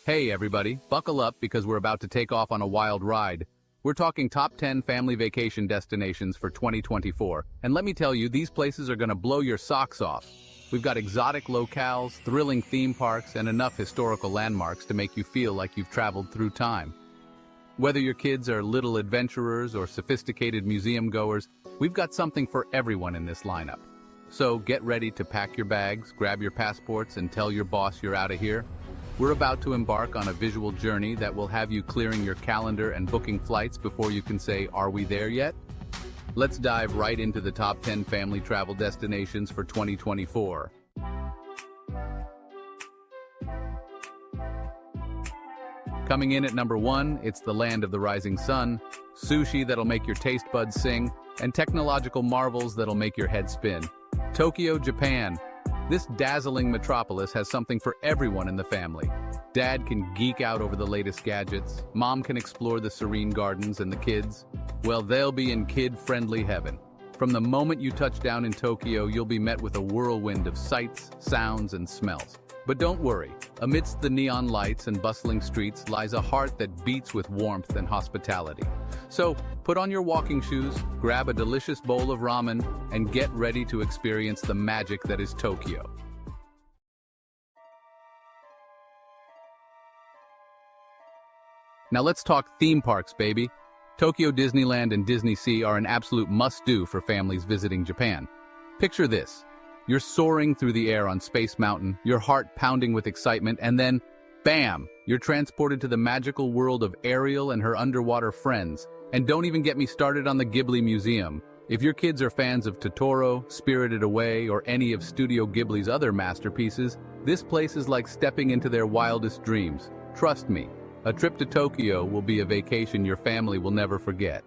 Hey everybody, buckle up because we're about to take off on a wild ride. We're talking top 10 family vacation destinations for 2024, and let me tell you, these places are gonna blow your socks off. We've got exotic locales, thrilling theme parks, and enough historical landmarks to make you feel like you've traveled through time. Whether your kids are little adventurers or sophisticated museum goers, we've got something for everyone in this lineup. So get ready to pack your bags, grab your passports, and tell your boss you're out of here. We're about to embark on a visual journey that will have you clearing your calendar and booking flights before you can say, "Are we there yet?" Let's dive right into the top 10 family travel destinations for 2024. Coming in at number 1, it's the land of the rising sun, sushi that'll make your taste buds sing, and technological marvels that'll make your head spin. Tokyo, Japan. This dazzling metropolis has something for everyone in the family. Dad can geek out over the latest gadgets, Mom can explore the serene gardens, and the kids, well, they'll be in kid-friendly heaven. From the moment you touch down in Tokyo, you'll be met with a whirlwind of sights, sounds, and smells. But don't worry, amidst the neon lights and bustling streets lies a heart that beats with warmth and hospitality. So, put on your walking shoes, grab a delicious bowl of ramen, and get ready to experience the magic that is Tokyo. Now let's talk theme parks, baby. Tokyo Disneyland and Disney Sea are an absolute must-do for families visiting Japan. Picture this. You're soaring through the air on Space Mountain, your heart pounding with excitement, and then, bam! You're transported to the magical world of Ariel and her underwater friends. And don't even get me started on the Ghibli Museum. If your kids are fans of Totoro, Spirited Away, or any of Studio Ghibli's other masterpieces, this place is like stepping into their wildest dreams. Trust me, a trip to Tokyo will be a vacation your family will never forget.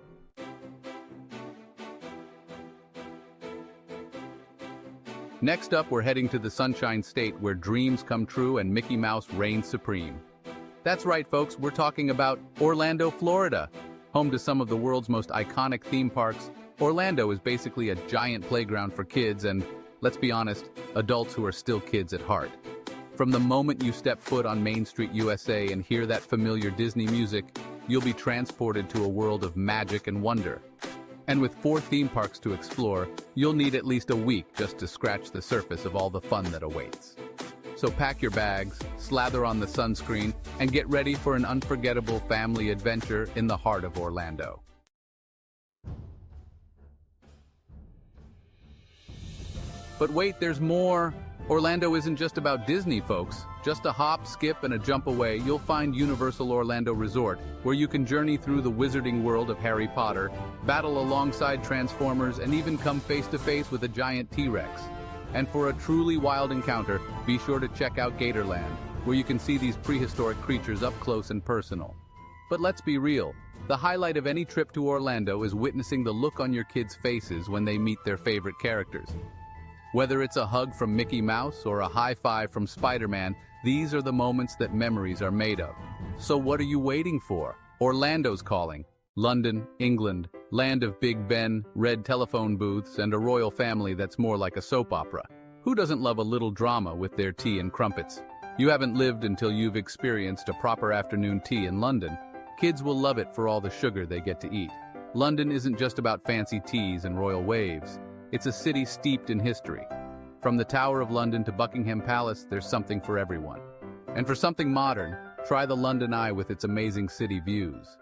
Next up, we're heading to the Sunshine State where dreams come true and Mickey Mouse reigns supreme. That's right, folks, we're talking about Orlando, Florida. Home to some of the world's most iconic theme parks, Orlando is basically a giant playground for kids and, let's be honest, adults who are still kids at heart. From the moment you step foot on Main Street, USA and hear that familiar Disney music, you'll be transported to a world of magic and wonder. And with 4 theme parks to explore, you'll need at least a week just to scratch the surface of all the fun that awaits. So pack your bags, slather on the sunscreen, and get ready for an unforgettable family adventure in the heart of Orlando. But wait, there's more! Orlando isn't just about Disney, folks. Just a hop, skip, and a jump away, you'll find Universal Orlando Resort, where you can journey through the wizarding world of Harry Potter, battle alongside Transformers, and even come face-to-face with a giant T-Rex. And for a truly wild encounter, be sure to check out Gatorland, where you can see these prehistoric creatures up close and personal. But let's be real, the highlight of any trip to Orlando is witnessing the look on your kids' faces when they meet their favorite characters. Whether it's a hug from Mickey Mouse or a high five from Spider-Man, these are the moments that memories are made of. So what are you waiting for? Orlando's calling. London, England, land of Big Ben, red telephone booths, and a royal family that's more like a soap opera. Who doesn't love a little drama with their tea and crumpets? You haven't lived until you've experienced a proper afternoon tea in London. Kids will love it for all the sugar they get to eat. London isn't just about fancy teas and royal waves. It's a city steeped in history. From the Tower of London to Buckingham Palace, there's something for everyone. And for something modern, try the London Eye with its amazing city views.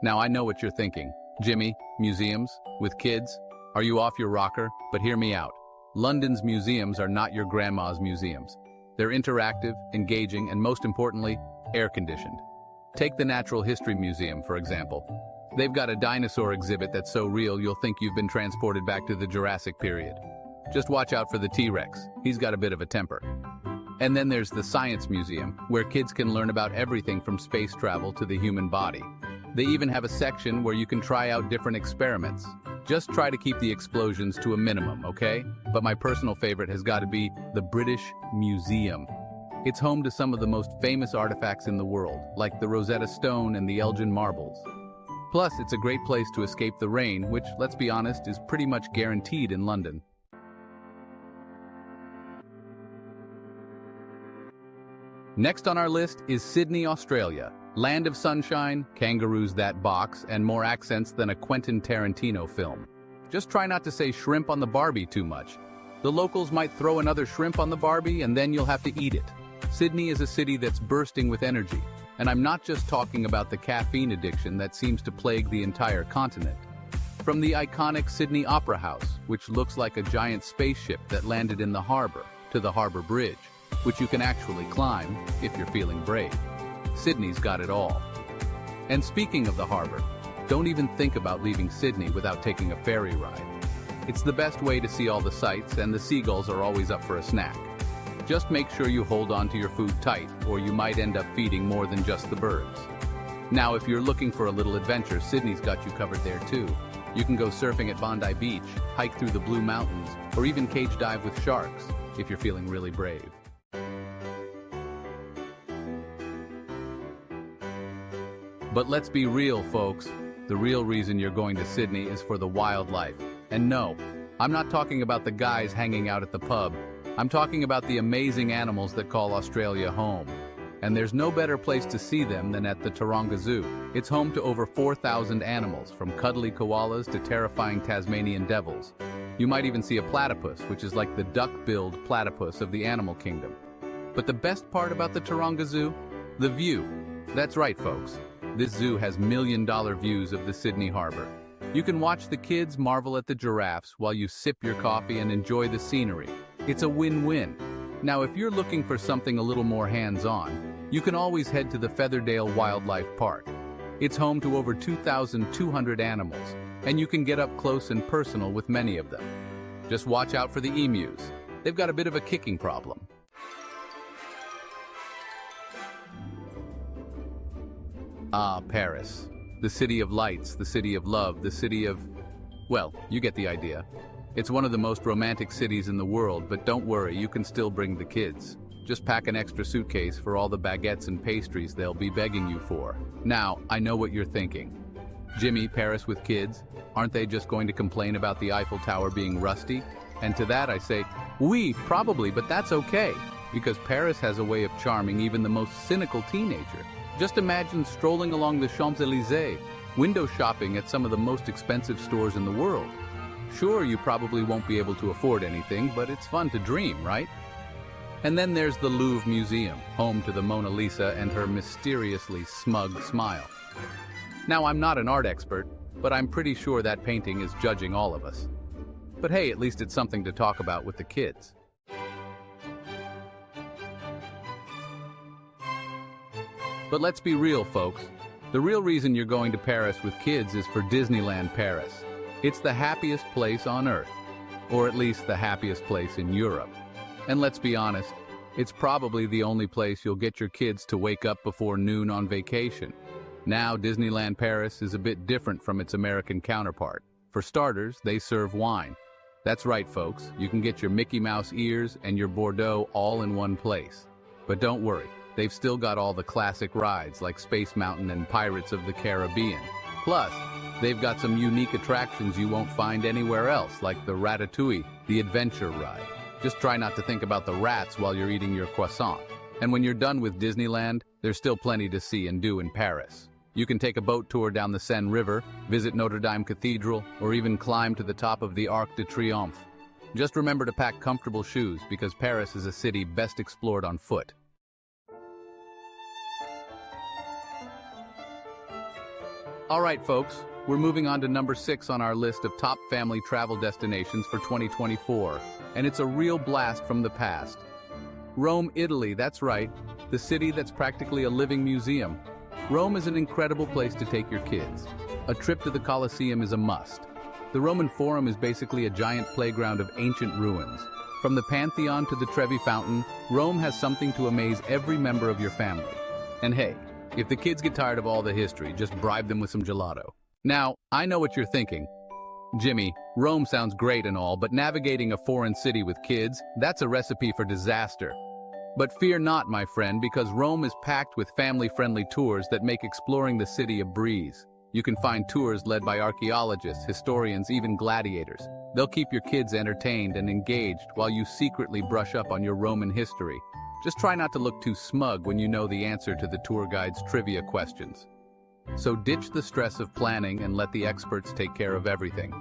Now I know what you're thinking. Jimmy, museums? With kids? Are you off your rocker? But hear me out. London's museums are not your grandma's museums. They're interactive, engaging, and most importantly, air-conditioned. Take the Natural History Museum, for example. They've got a dinosaur exhibit that's so real you'll think you've been transported back to the Jurassic period. Just watch out for the T-Rex. He's got a bit of a temper. And then there's the Science Museum, where kids can learn about everything from space travel to the human body. They even have a section where you can try out different experiments. Just try to keep the explosions to a minimum, okay? But my personal favorite has got to be the British Museum. It's home to some of the most famous artifacts in the world, like the Rosetta Stone and the Elgin Marbles. Plus, it's a great place to escape the rain, which, let's be honest, is pretty much guaranteed in London. Next on our list is Sydney, Australia. Land of sunshine, kangaroos that box, and more accents than a Quentin Tarantino film. Just try not to say shrimp on the Barbie too much. The locals might throw another shrimp on the Barbie and then you'll have to eat it. Sydney is a city that's bursting with energy, and I'm not just talking about the caffeine addiction that seems to plague the entire continent. From the iconic Sydney Opera House, which looks like a giant spaceship that landed in the harbor, to the Harbour Bridge, which you can actually climb if you're feeling brave. Sydney's got it all. And speaking of the harbor, don't even think about leaving Sydney without taking a ferry ride. It's the best way to see all the sights, and the seagulls are always up for a snack. Just make sure you hold on to your food tight, or you might end up feeding more than just the birds. Now, if you're looking for a little adventure, Sydney's got you covered there too. You can go surfing at Bondi Beach, hike through the Blue Mountains, or even cage dive with sharks, if you're feeling really brave. But let's be real, folks. The real reason you're going to Sydney is for the wildlife. And no, I'm not talking about the guys hanging out at the pub. I'm talking about the amazing animals that call Australia home. And there's no better place to see them than at the Taronga Zoo. It's home to over 4,000 animals, from cuddly koalas to terrifying Tasmanian devils. You might even see a platypus, which is like the duck-billed platypus of the animal kingdom. But the best part about the Taronga Zoo? The view. That's right, folks. This zoo has million-dollar views of the Sydney Harbour. You can watch the kids marvel at the giraffes while you sip your coffee and enjoy the scenery. It's a win-win. Now, if you're looking for something a little more hands-on, you can always head to the Featherdale Wildlife Park. It's home to over 2,200 animals, and you can get up close and personal with many of them. Just watch out for the emus. They've got a bit of a kicking problem. Ah, Paris. The city of lights, the city of love, the city of... well, you get the idea. It's one of the most romantic cities in the world, but don't worry, you can still bring the kids. Just pack an extra suitcase for all the baguettes and pastries they'll be begging you for. Now, I know what you're thinking. Jimmy, Paris with kids? Aren't they just going to complain about the Eiffel Tower being rusty? And to that I say, oui, probably, but that's okay, because Paris has a way of charming even the most cynical teenager. Just imagine strolling along the Champs-Élysées, window shopping at some of the most expensive stores in the world. Sure, you probably won't be able to afford anything, but it's fun to dream, right? And then there's the Louvre Museum, home to the Mona Lisa and her mysteriously smug smile. Now, I'm not an art expert, but I'm pretty sure that painting is judging all of us. But hey, at least it's something to talk about with the kids. But let's be real, folks. The real reason you're going to Paris with kids is for Disneyland Paris. It's the happiest place on Earth, or at least the happiest place in Europe. And let's be honest, it's probably the only place you'll get your kids to wake up before noon on vacation. Now, Disneyland Paris is a bit different from its American counterpart. For starters, they serve wine. That's right, folks. You can get your Mickey Mouse ears and your Bordeaux all in one place. But don't worry. They've still got all the classic rides like Space Mountain and Pirates of the Caribbean. Plus, they've got some unique attractions you won't find anywhere else, like the Ratatouille, the adventure ride. Just try not to think about the rats while you're eating your croissant. And when you're done with Disneyland, there's still plenty to see and do in Paris. You can take a boat tour down the Seine River, visit Notre Dame Cathedral, or even climb to the top of the Arc de Triomphe. Just remember to pack comfortable shoes, because Paris is a city best explored on foot. All right, folks, we're moving on to number 6 on our list of top family travel destinations for 2024, and it's a real blast from the past. Rome, Italy, that's right, the city that's practically a living museum. Rome is an incredible place to take your kids. A trip to the Colosseum is a must. The Roman Forum is basically a giant playground of ancient ruins. From the Pantheon to the Trevi Fountain, Rome has something to amaze every member of your family. And hey, if the kids get tired of all the history, just bribe them with some gelato. Now, I know what you're thinking. Jimmy, Rome sounds great and all, but navigating a foreign city with kids, that's a recipe for disaster. But fear not, my friend, because Rome is packed with family-friendly tours that make exploring the city a breeze. You can find tours led by archaeologists, historians, even gladiators. They'll keep your kids entertained and engaged while you secretly brush up on your Roman history. Just try not to look too smug when you know the answer to the tour guide's trivia questions. So ditch the stress of planning and let the experts take care of everything.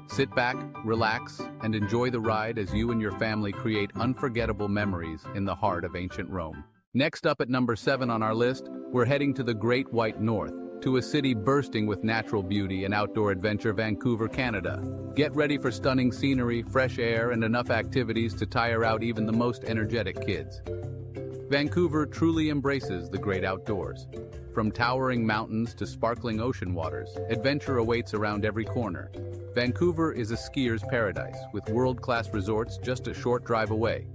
Sit back, relax, and enjoy the ride as you and your family create unforgettable memories in the heart of ancient Rome. Next up at number 7 on our list, we're heading to the Great White North, to a city bursting with natural beauty and outdoor adventure, Vancouver, Canada. Get ready for stunning scenery, fresh air, and enough activities to tire out even the most energetic kids. Vancouver truly embraces the great outdoors. From towering mountains to sparkling ocean waters, adventure awaits around every corner. Vancouver is a skier's paradise, with world-class resorts just a short drive away.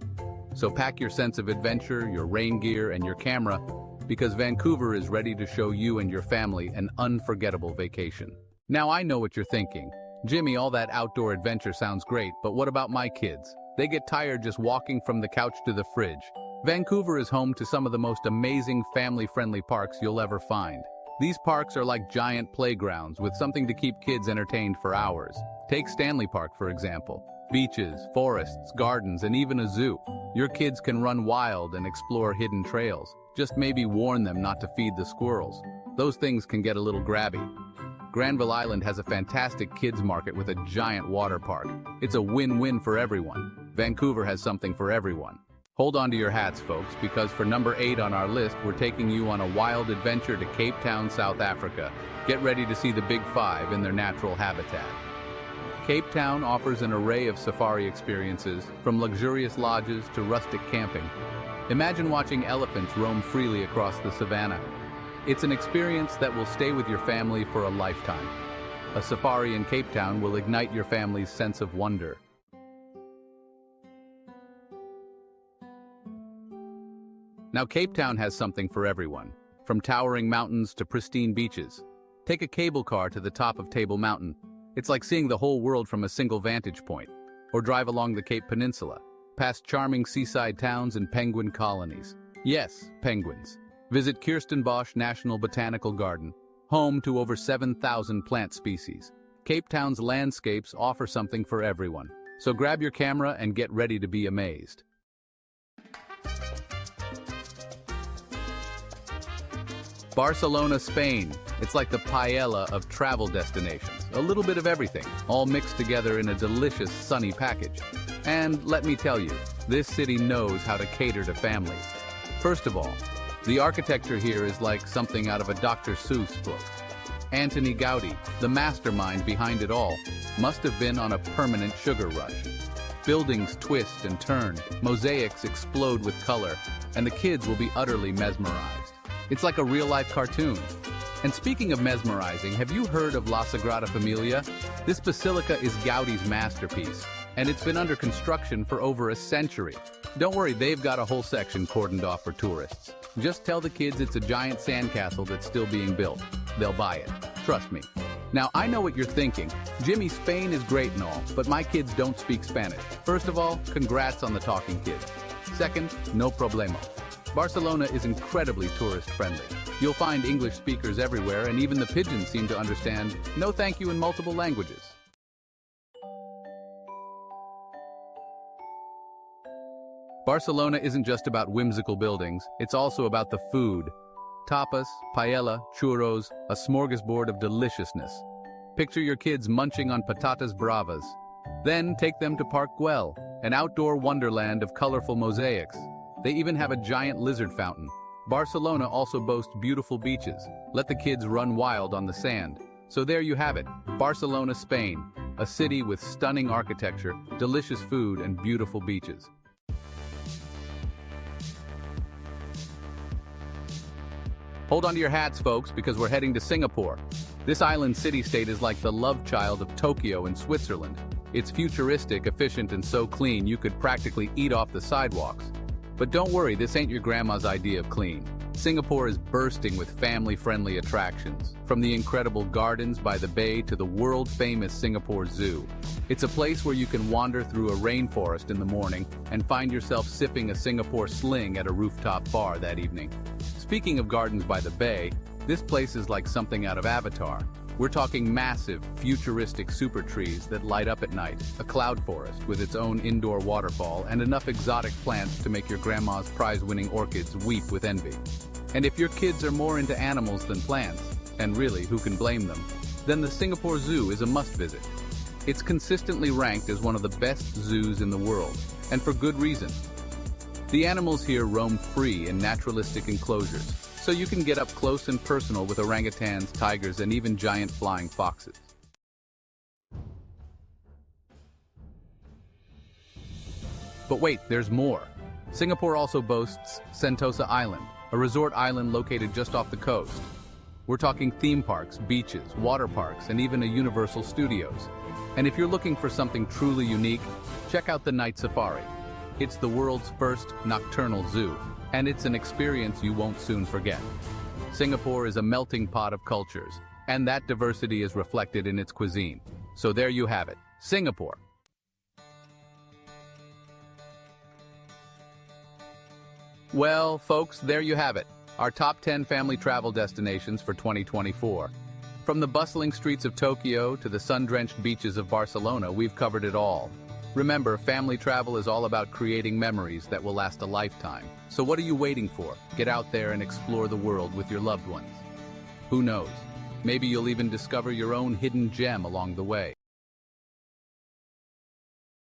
So pack your sense of adventure, your rain gear, and your camera, because Vancouver is ready to show you and your family an unforgettable vacation. Now I know what you're thinking. Jimmy, all that outdoor adventure sounds great, but what about my kids? They get tired just walking from the couch to the fridge. Vancouver is home to some of the most amazing family-friendly parks you'll ever find. These parks are like giant playgrounds with something to keep kids entertained for hours. Take Stanley Park, for example. Beaches, forests, gardens, and even a zoo. Your kids can run wild and explore hidden trails. Just maybe warn them not to feed the squirrels. Those things can get a little grabby. Granville Island has a fantastic kids market with a giant water park. It's a win-win for everyone. Vancouver has something for everyone. Hold on to your hats, folks, because for number 8 on our list, we're taking you on a wild adventure to Cape Town, South Africa. Get ready to see the Big Five in their natural habitat. Cape Town offers an array of safari experiences, from luxurious lodges to rustic camping. Imagine watching elephants roam freely across the savannah. It's an experience that will stay with your family for a lifetime. A safari in Cape Town will ignite your family's sense of wonder. Now, Cape Town has something for everyone, from towering mountains to pristine beaches. Take a cable car to the top of Table Mountain. It's like seeing the whole world from a single vantage point. Or drive along the Cape Peninsula, past charming seaside towns and penguin colonies. Yes, penguins. Visit Kirstenbosch National Botanical Garden, home to over 7,000 plant species. Cape Town's landscapes offer something for everyone. So grab your camera and get ready to be amazed. Barcelona, Spain. It's like the paella of travel destinations. A little bit of everything, all mixed together in a delicious, sunny package. And let me tell you, this city knows how to cater to families. First of all, the architecture here is like something out of a Dr. Seuss book. Antoni Gaudí, the mastermind behind it all, must have been on a permanent sugar rush. Buildings twist and turn, mosaics explode with color, and the kids will be utterly mesmerized. It's like a real-life cartoon. And speaking of mesmerizing, have you heard of La Sagrada Familia? This basilica is Gaudi's masterpiece, and it's been under construction for over a century. Don't worry, they've got a whole section cordoned off for tourists. Just tell the kids it's a giant sandcastle that's still being built. They'll buy it. Trust me. Now, I know what you're thinking. Jimmy, Spain is great and all, but my kids don't speak Spanish. First of all, congrats on the talking kids. Second, no problemo. Barcelona is incredibly tourist-friendly. You'll find English speakers everywhere, and even the pigeons seem to understand no thank you in multiple languages. Barcelona isn't just about whimsical buildings, it's also about the food. Tapas, paella, churros, a smorgasbord of deliciousness. Picture your kids munching on patatas bravas. Then take them to Park Güell, an outdoor wonderland of colorful mosaics. They even have a giant lizard fountain. Barcelona also boasts beautiful beaches. Let the kids run wild on the sand. So there you have it, Barcelona, Spain, a city with stunning architecture, delicious food, and beautiful beaches. Hold on to your hats, folks, because we're heading to Singapore. This island city-state is like the love child of Tokyo and Switzerland. It's futuristic, efficient, and so clean you could practically eat off the sidewalks. But don't worry, this ain't your grandma's idea of clean. Singapore is bursting with family-friendly attractions, from the incredible gardens by the bay to the world-famous Singapore Zoo. It's a place where you can wander through a rainforest in the morning and find yourself sipping a Singapore sling at a rooftop bar that evening. Speaking of gardens by the bay, this place is like something out of Avatar. We're talking massive, futuristic super trees that light up at night, a cloud forest with its own indoor waterfall, and enough exotic plants to make your grandma's prize-winning orchids weep with envy. And if your kids are more into animals than plants, and really, who can blame them, then the Singapore Zoo is a must-visit. It's consistently ranked as one of the best zoos in the world, and for good reason. The animals here roam free in naturalistic enclosures, so you can get up close and personal with orangutans, tigers, and even giant flying foxes. But wait, there's more. Singapore also boasts Sentosa Island, a resort island located just off the coast. We're talking theme parks, beaches, water parks, and even a Universal Studios. And if you're looking for something truly unique, check out the Night Safari. It's the world's first nocturnal zoo, and it's an experience you won't soon forget. Singapore is a melting pot of cultures, and that diversity is reflected in its cuisine. So there you have it, Singapore. Well, folks, there you have it, our top 10 family travel destinations for 2024. From the bustling streets of Tokyo to the sun-drenched beaches of Barcelona, we've covered it all. Remember, family travel is all about creating memories that will last a lifetime. So what are you waiting for? Get out there and explore the world with your loved ones. Who knows? Maybe you'll even discover your own hidden gem along the way.